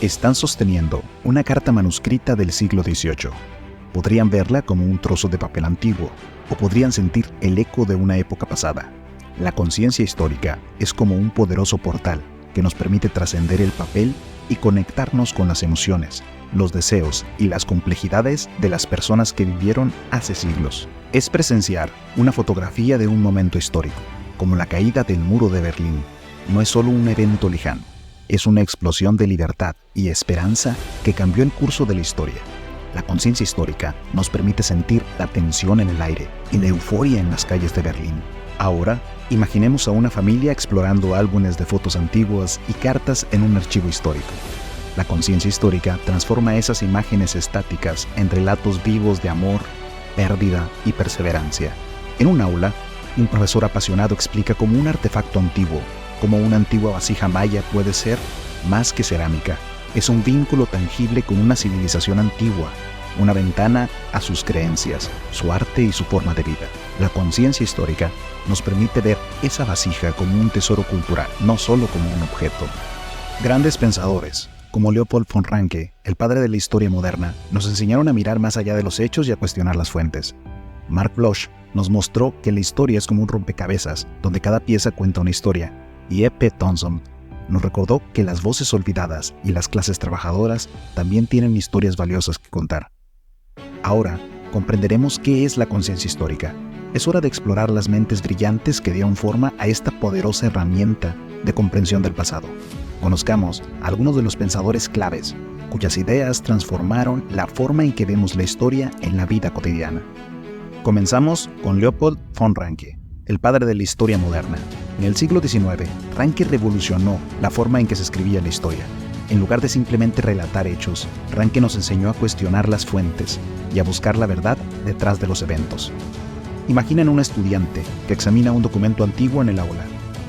Están sosteniendo una carta manuscrita del siglo XVIII. Podrían verla como un trozo de papel antiguo, o podrían sentir el eco de una época pasada. La conciencia histórica es como un poderoso portal que nos permite trascender el papel y conectarnos con las emociones, los deseos y las complejidades de las personas que vivieron hace siglos. Es presenciar una fotografía de un momento histórico, como la caída del muro de Berlín. No es solo un evento lejano, es una explosión de libertad y esperanza que cambió el curso de la historia. La conciencia histórica nos permite sentir la tensión en el aire y la euforia en las calles de Berlín. Ahora, imaginemos a una familia explorando álbumes de fotos antiguas y cartas en un archivo histórico. La conciencia histórica transforma esas imágenes estáticas en relatos vivos de amor, pérdida y perseverancia. En un aula, un profesor apasionado explica cómo un artefacto antiguo, como una antigua vasija maya, puede ser más que cerámica. Es un vínculo tangible con una civilización antigua, una ventana a sus creencias, su arte y su forma de vida. La conciencia histórica nos permite ver esa vasija como un tesoro cultural, no solo como un objeto. Grandes pensadores, como Leopold von Ranke, el padre de la historia moderna, nos enseñaron a mirar más allá de los hechos y a cuestionar las fuentes. Mark Bloch nos mostró que la historia es como un rompecabezas, donde cada pieza cuenta una historia, y E.P. Thompson nos recordó que las voces olvidadas y las clases trabajadoras también tienen historias valiosas que contar. Ahora, comprenderemos qué es la conciencia histórica. Es hora de explorar las mentes brillantes que dieron forma a esta poderosa herramienta de comprensión del pasado. Conozcamos a algunos de los pensadores claves, cuyas ideas transformaron la forma en que vemos la historia en la vida cotidiana. Comenzamos con Leopold von Ranke, el padre de la historia moderna. En el siglo XIX, Ranke revolucionó la forma en que se escribía la historia. En lugar de simplemente relatar hechos, Ranke nos enseñó a cuestionar las fuentes y a buscar la verdad detrás de los eventos. Imaginen un estudiante que examina un documento antiguo en el aula.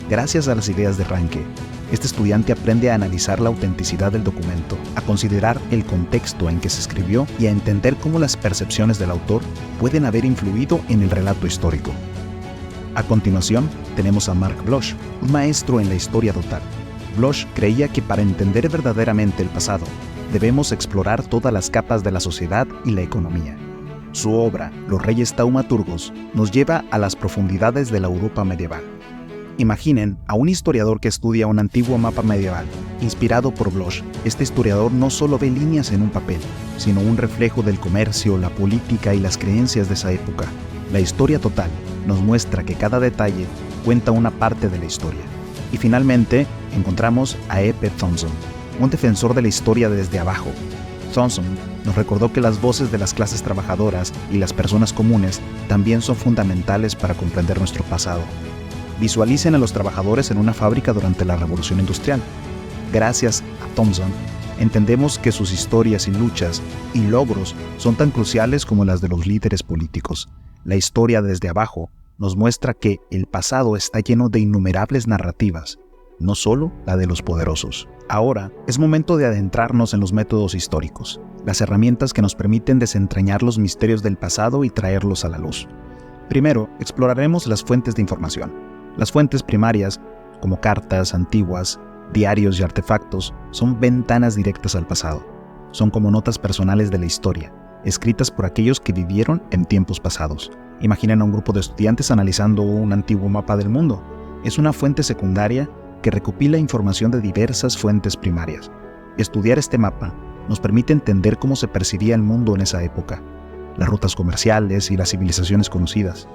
Gracias a las ideas de Ranke, este estudiante aprende a analizar la autenticidad del documento, a considerar el contexto en que se escribió y a entender cómo las percepciones del autor pueden haber influido en el relato histórico. A continuación, tenemos a Mark Bloch, un maestro en la historia total. Bloch creía que para entender verdaderamente el pasado, debemos explorar todas las capas de la sociedad y la economía. Su obra, Los Reyes Taumaturgos, nos lleva a las profundidades de la Europa medieval. Imaginen a un historiador que estudia un antiguo mapa medieval. Inspirado por Bloch, este historiador no solo ve líneas en un papel, sino un reflejo del comercio, la política y las creencias de esa época. La historia total nos muestra que cada detalle cuenta una parte de la historia. Y finalmente, encontramos a E.P. Thompson, un defensor de la historia desde abajo. Thompson nos recordó que las voces de las clases trabajadoras y las personas comunes también son fundamentales para comprender nuestro pasado. Visualicen a los trabajadores en una fábrica durante la Revolución Industrial. Gracias a Thompson, entendemos que sus historias y luchas y logros son tan cruciales como las de los líderes políticos. La historia desde abajo nos muestra que el pasado está lleno de innumerables narrativas, no solo la de los poderosos. Ahora es momento de adentrarnos en los métodos históricos, las herramientas que nos permiten desentrañar los misterios del pasado y traerlos a la luz. Primero, exploraremos las fuentes de información. Las fuentes primarias, como cartas antiguas, diarios y artefactos, son ventanas directas al pasado. Son como notas personales de la historia, escritas por aquellos que vivieron en tiempos pasados. Imaginen a un grupo de estudiantes analizando un antiguo mapa del mundo. Es una fuente secundaria que recopila información de diversas fuentes primarias. Estudiar este mapa nos permite entender cómo se percibía el mundo en esa época, las rutas comerciales y las civilizaciones conocidas.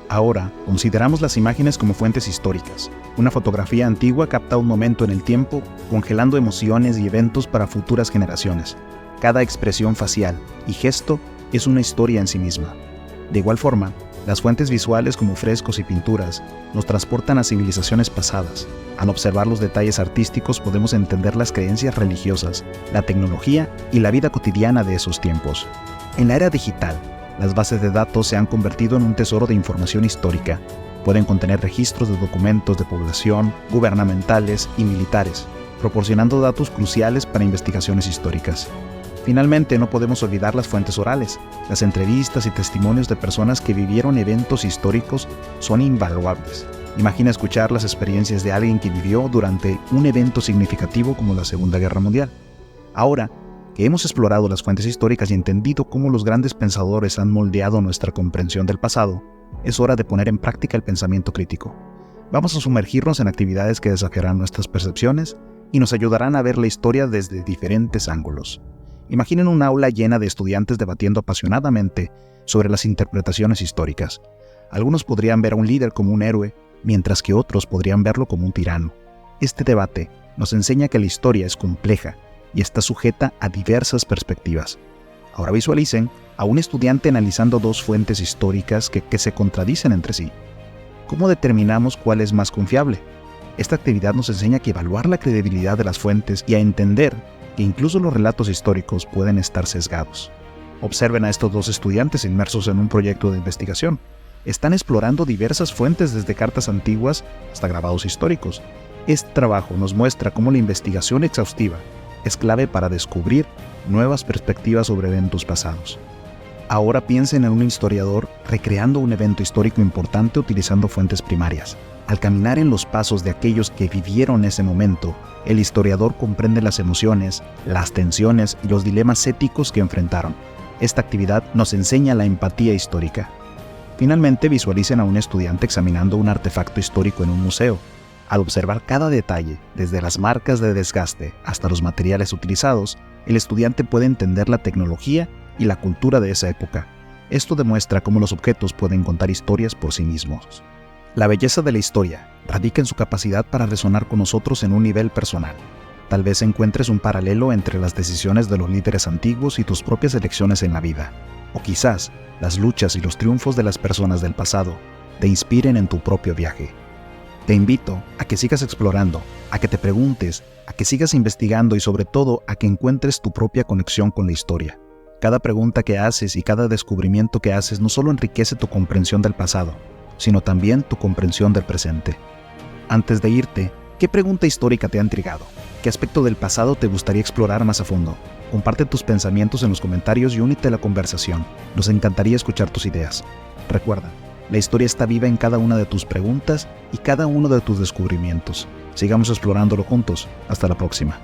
Ahora, consideramos las imágenes como fuentes históricas. Una fotografía antigua capta un momento en el tiempo, congelando emociones y eventos para futuras generaciones. Cada expresión facial y gesto es una historia en sí misma. De igual forma, las fuentes visuales como frescos y pinturas nos transportan a civilizaciones pasadas. Al observar los detalles artísticos podemos entender las creencias religiosas, la tecnología y la vida cotidiana de esos tiempos. En la era digital, las bases de datos se han convertido en un tesoro de información histórica. Pueden contener registros de documentos de población, gubernamentales y militares, proporcionando datos cruciales para investigaciones históricas. Finalmente, no podemos olvidar las fuentes orales. Las entrevistas y testimonios de personas que vivieron eventos históricos son invaluables. Imagina escuchar las experiencias de alguien que vivió durante un evento significativo como la Segunda Guerra Mundial. Ahora que hemos explorado las fuentes históricas y entendido cómo los grandes pensadores han moldeado nuestra comprensión del pasado, es hora de poner en práctica el pensamiento crítico. Vamos a sumergirnos en actividades que desafiarán nuestras percepciones y nos ayudarán a ver la historia desde diferentes ángulos. Imaginen un aula llena de estudiantes debatiendo apasionadamente sobre las interpretaciones históricas. Algunos podrían ver a un líder como un héroe, mientras que otros podrían verlo como un tirano. Este debate nos enseña que la historia es compleja y está sujeta a diversas perspectivas. Ahora visualicen a un estudiante analizando dos fuentes históricas que se contradicen entre sí. ¿Cómo determinamos cuál es más confiable? Esta actividad nos enseña que evaluar la credibilidad de las fuentes y a entender que incluso los relatos históricos pueden estar sesgados. Observen a estos dos estudiantes inmersos en un proyecto de investigación. Están explorando diversas fuentes desde cartas antiguas hasta grabados históricos. Este trabajo nos muestra cómo la investigación exhaustiva es clave para descubrir nuevas perspectivas sobre eventos pasados. Ahora piensen en un historiador recreando un evento histórico importante utilizando fuentes primarias. Al caminar en los pasos de aquellos que vivieron ese momento, el historiador comprende las emociones, las tensiones y los dilemas éticos que enfrentaron. Esta actividad nos enseña la empatía histórica. Finalmente, visualicen a un estudiante examinando un artefacto histórico en un museo. Al observar cada detalle, desde las marcas de desgaste hasta los materiales utilizados, el estudiante puede entender la tecnología y la cultura de esa época. Esto demuestra cómo los objetos pueden contar historias por sí mismos. La belleza de la historia radica en su capacidad para resonar con nosotros en un nivel personal. Tal vez encuentres un paralelo entre las decisiones de los líderes antiguos y tus propias elecciones en la vida. O quizás las luchas y los triunfos de las personas del pasado te inspiren en tu propio viaje. Te invito a que sigas explorando, a que te preguntes, a que sigas investigando y sobre todo a que encuentres tu propia conexión con la historia. Cada pregunta que haces y cada descubrimiento que haces no solo enriquece tu comprensión del pasado, sino también tu comprensión del presente. Antes de irte, ¿qué pregunta histórica te ha intrigado? ¿Qué aspecto del pasado te gustaría explorar más a fondo? Comparte tus pensamientos en los comentarios y únete a la conversación. Nos encantaría escuchar tus ideas. Recuerda, la historia está viva en cada una de tus preguntas y cada uno de tus descubrimientos. Sigamos explorándolo juntos. Hasta la próxima.